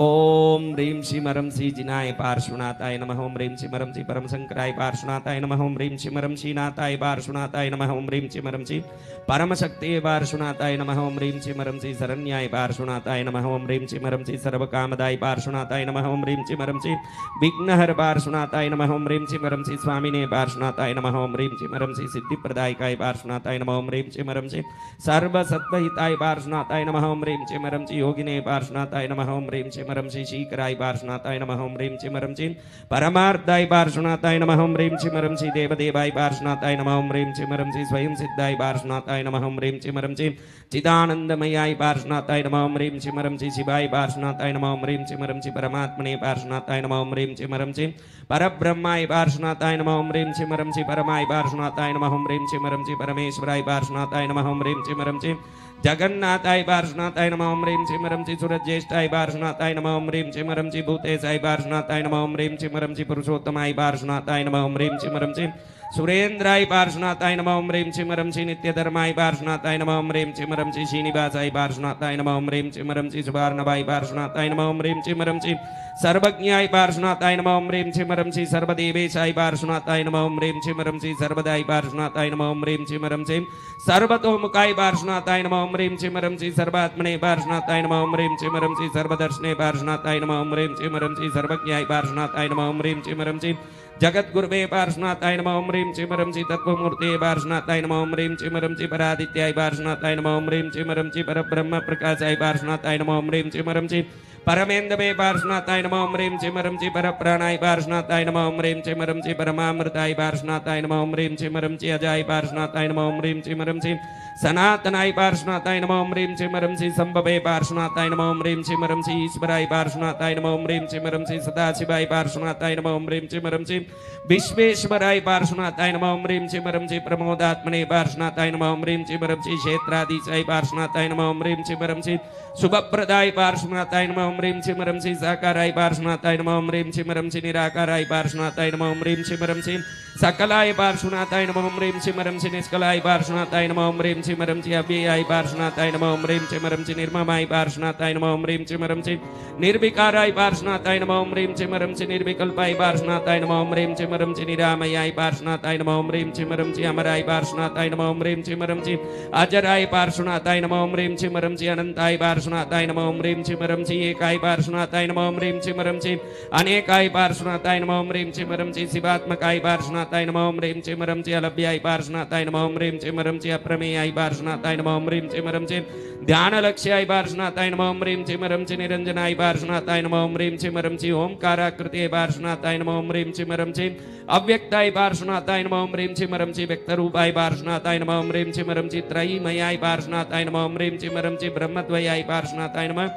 ओम ह्रीं श्रीमरं श्री जिनाय पार्श्वनाथाय नमः। ओम ह्रीं श्रीमरं श्री परम शंकराय पार्श्वनाथाय नमः। ओम ह्रीं श्रीमरं श्रीनाथाय पार्श्वनाथाय नमः। ओम ह्रीं श्रीमरं श्री परम शक्तिये पार्श्वनाथाय नमः। ओम ह्रीं श्रीमरं श्री शरण्याय पार्श्वनाथाय नमः। ओम ह्रीं श्रीमरं श्री सर्वकामदाय पार्श्वनाथाय नमः। ओम ह्रीं श्रीमरं श्री विघ्नहर पार्श्वनाथाय नमः। ओम ह्रीं श्रीमरं श्री स्वामिने पार्श्वनाथाय नमः। ओम ह्रीं श्रीमरं श्री सिद्धिप्रदायकाय पार्श्वनाथाय नमः। ओम ह्रीं श्रीमरं श्री सर्वसत्त्वहिताय पार्श्वनाथाय नमः। ओम ह्रीं श्रीमरं श्री योगिने पार्श्वनाथाय नमः। ओम ह्रीं श्रीमरं श्री शीकराय पार्श्वनाथाय नमः। ओम ह्रीं श्रीमरं श्री परमार्थाय पार्श्वनाथाय नमः। ओम ह्रीं श्रीमरं श्री देवदेवाय पार्श्वनाथाय नमः। ओम ह्रीं श्रीमरं श्री स्वयं सिद्धाय पार्श्वनाथाय नमः। ओम ह्रीं श्रीमरं श्री चिदानंदमयाय पार्श्वनाथाय नमः। ओम ह्रीं श्रीमरं श्री शिवाय पार्श्वनाथाय नमः। ओम ह्रीं श्रीमरं श्री परमात्मने पार्श्वनाथाय नमः। ओम ह्रीं श्रीमरं श्री परब्रह्माय पार्श्वनाथाय नमः। ओम ह्रीं श्रीमरं श्री परमाय पार्श्वनाथाय नमः। ओम ह्रीं श्रीमरं श्री परमेश्वराय पार्श्वनाथाय नमः। ओम ह्रीं श्रीमरं श्री जगन्नाथाय पार्श्वनाथाय नमः। ओम ह्रीं श्रीमरं श्री सुरज्येष्ठाय पार्श्वनाथाय नमः। ओम ह्रीं श्रीमरं श्री भूतेशाय पार्श्वनाथाय नमः। ओम ह्रीं श्रीमरं श्री पुरुषोत्तमाय पार्श्वनाथाय नमः। ओम ह्रीं श्रीमरं श्री सुरेन्द्राय पार्श्वनाथाय नमः। ओम ह्रीं श्रीमरं श्री नित्यधर्माय पार्श्वनाथाय नमः। ओम ह्रीं श्रीमरं श्री श्रीनिवासाय पार्श्वनाथाय नमः। ओम ह्रीं श्रीमरं श्री सुभार्णवाय पार्श्वनाथाय नमः। ओम ह्रीं श्रीमरं श्री सर्वज्ञाय पार्श्वनाथाय नमः। ओम ह्रीं श्रीमरं श्री सर्वदेवेशाय पार्श्वनाथाय नमः। ओम ह्रीं श्रीमरं श्री सर्वदाय पार्श्वनाथाय नमः। ओम ह्रीं श्रीमरं श्री सर्वतोमुखाय पार्श्वनाथाय नमः। ओम ह्रीं श्रीमरं श्री सर्वात्मने पार्श्वनाथाय नमः। ओम ह्रीं श्रीमरं श्री सर्वदर्शने पार्श्वनाथाय नमः। ओम ह्रीं श्रीमरं श्री सर्वज्ञाय पार्श्वनाथाय नमः। ओम ह्रीं श्रीमरं श्री जगद्गुरुवे पार्श्वनाथाय नमः। ओम ह्रीं श्रीमरं श्री तत्त्वमूर्ते पार्श्वनाथाय नमः। ओम ह्रीं श्रीमरं श्री परादित्याय पार्श्वनाथाय नमः। ओम ह्रीं श्रीमरं श्री परब्रह्म प्रकाशाय पार्श्वनाथाय नमः। ओम ह्रीं श्रीमरं श्री परमेन्दवे पार्श्वनाथाय नमः। ओम ह्रीं श्रीमरं श्री परप्राणाय पार्श्वनाथाय नमः। ओम ह्रीं श्रीमरं श्री परमामृताय पार्श्वनाथाय नमः। ओम ह्रीं श्रीमरं श्री अजाय पार्श्वनाथाय नमः। ओम ह्रीं श्रीमरं श्री सनातनाय पार्श्वनाथाय नमः। ओम ह्रीं श्रीमरं श्री संभवे पार्श्वनाथाय नमः। ओम ह्रीं श्रीमरं श्री ईश्वराय पार्श्वनाथाय नमः। ओम ह्रीं श्रीमरं श्री सदाशिवाय पार्श्वनाथाय नमः। ओम ह्रीं श्रीमरं श्री विश्वेश्वराय पार्श्वनाथाय नमः। ओम ह्रीं श्रीमरं श्री प्रमोदात्मने पार्श्वनाथाय नमः। ओम ह्रीं श्रीमरं श्री क्षेत्राधीशाय पार्श्वनाथाय नमः। ओम ह्रीं श्रीमरं श्री शुभप्रदाय पार्श्वनाथाय नमः। ओम ह्रीं श्रीमरं श्री साकाराय पार्श्वनाथाय नमः। ओम ह्रीं श्रीमरं श्री निराकाराय पार्श्वनाथाय नमः। ओम ह्रीं श्रीमरं श्री सकलाय पार्श्वनाथाय नमः। ओम ह्रीं श्रीमरं श्री निष्कलाय पार्श्वनाथाय नमः। ओम ह्रीं श्रीमरं श्री अव्ययाय पार्श्वनाथाय नमः। ओम ह्रीं श्रीमरं श्री निर्ममाय पार्श्वनाथाय नमः। ओम ह्रीं श्रीमरं श्री निर्विकाराय पार्श्वनाथाय नमः। ओम ह्रीं श्रीमरं श्री निर्विकल्पाय पार्श्वनाथाय नमः। ओम ह्रीं श्रीमरं श्री निरामयाय पार्श्वनाथाय नमः। ओम ह्रीं श्रीमरं श्री अमराय पार्श्वनाथाय नमः। ओम ह्रीं श्रीमरं श्री अजराय पार्श्वनाथाय नमः। ओम ह्रीं श्रीमरं श्री अनंताय पार्श्वनाथाय नमः। ओम ह्रीं श्रीमरं श्री एकाय पार्श्वनाथाय नमः। ओम ह्रीं श्रीमरं श्री अनेकाय पार्श्वनाथाय नमः। ओम ह्रीं श्रीमरं श्री शिवात्मकाय पार्श्वनाथाय नमः। ओम ह्रीं श्रीमरं श्री अलभ्याय पार्श्वनाथाय नमः। ओम ह्रीं श्रीमरं श्री अप्रमेयाय पार्श्वनाथाय नमः। ओम ह्रीं श्रीमरं श्री ध्यानलक्ष्याय पार्श्वनाथाय नमः। ओम ह्रीं श्रीमरं श्री निरंजनाय पार्श्वनाथाय नमः। ओम ह्रीं श्रीमरं श्री ओंकाराकृते पार्श्वनाथाय नमः। ओम ह्रीं श्रीमरं श्री अव्यक्ताय पार्श्वनाथाय नमः। ओम ह्रीं श्रीमरं श्री व्यक्तरूपाय पार्श्वनाथाय नमः। ओम ह्रीं श्रीमरं श्री त्रयीमयाय पार्श्वनाथाय नमः। ओम ह्रीं श्रीमरं श्री ब्रह्मद्वयाय पार्श्वनाथाय नमः।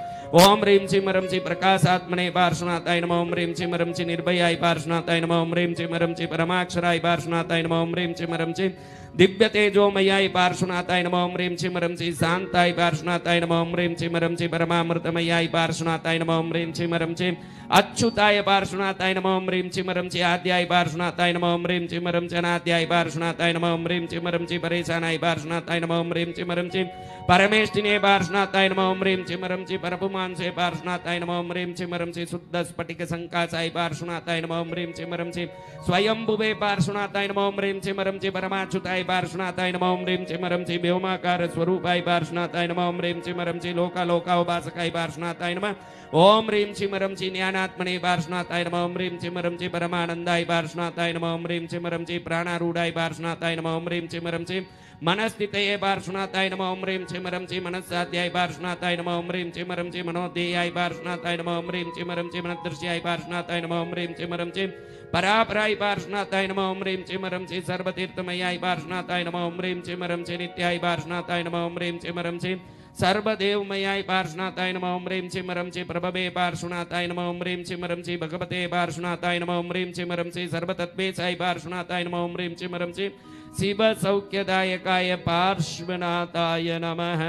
ओम ह्रीं श्रीमरं श्री प्रकाशात्मने पार्श्वनाथाय नमः। ओम ह्रीं श्रीमरं श्री निर्भयाय पार्श्वनाथाय नमः। ओम ह्रीं श्रीमरं श्री परमाक्षराय पार्श्वनाथाय नमः। ओम ह्रीं श्रीमरं श्री दिव्य तेजोमयाय पार्श्वनाथाय नमः। ओम ह्रीं श्रीमरं श्री शांताय पार्श्वनाथाय नमः। ओम ह्रीं श्रीमरं श्री परमामृतमयाय पार्श्वनाथाय नमः। ओम ह्रीं श्रीमरं श्री अच्युताय पार्श्वनाथाय नमः। ओम ह्रीं श्रीमरं श्री आद्याय पार्श्वनाथाय नमः। ओम ह्रीं श्रीमरं श्री अनाद्याय पार्श्वनाथाय नमः। ओम ह्रीं श्रीमरं श्री परेशानाय पार्श्वनाथाय नमः। ओम ह्रीं श्रीमरं श्री परमेष्टिने पार्श्वनाथाय नमः। ओम ह्रीं श्रीमरं श्री परपुमांसे पार्श्वनाथाय नमः। ओम ह्रीं श्रीमरं श्री शुद्ध स्फटिक संकासाय पार्श्वनाथाय नमः। ओम ह्रीं श्रीमरं श्री स्वयंभुवे पार्श्वनाथाय नमः। ओम ह्रीं श्रीमरं श्री परमाच्युताय पार्श्वनाथाय नमः। ओम ह्रीं श्रीमरं श्री व्योमाकार स्वरूपाय पार्श्वनाथाय नमः। ओम ह्रीं श्रीमरं श्री लोकालोकावभासकाय पार्श्वनाथाय नमः। ओम ह्रीं श्रीमरं श्री ज्ञानात्मने पार्श्वनाथाय नमः। ओम ह्रीं श्रीमरं श्री परमानंदाय पार्श्वनाथाय नमः। ओम ह्रीं श्रीमरं श्री प्राणारूढ़ाय पार्श्वनाथाय नमः। ओम ह्रीं श्रीमरं श्री मनस्थितये पार्श्वनाथाय नमः। ओम ह्रीं श्रीमरं श्री मनस्साध्याय पार्श्वनाथाय नमः। ओम ह्रीं श्रीमरं श्री मनोध्ययाय पार्श्वनाथाय नमः। ओम ह्रीं श्रीमरं श्री मनोदृश्याय पार्श्वनाथाय नमः। ओम ह्रीं श्रीमरं श्री परापराय पार्श्वनाथाय नमः। ओम ह्रीं श्रीमरं श्री सर्वतीर्थमयाय पार्श्वनाथाय नमः। ओम ह्रीं श्रीमरं श्री नित्याय पार्श्वनाथाय नमः। ओम ह्रीं श्रीमरं श्री सर्वदेवमयाय पार्श्वनाथाय नमः। ओम ह्रीं श्रीमरं श्री प्रभवे पार्श्वनाथाय नमः। ओम ह्रीं श्रीमरं श्री भगवते पार्श्वनाथाय नमः। ओम ह्रीं श्रीमरं श्री सर्वतत्त्वेशाय पार्श्वनाथाय नमः। ओम ह्रीं श्रीमरं श्री शिव सौख्यदायकाय पार्श्वनाथाय नमः।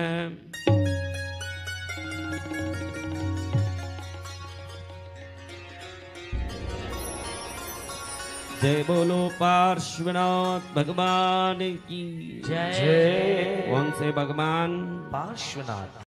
जय बोलो पार्श्वनाथ भगवान की जय। कौन से भगवान? पार्श्वनाथ।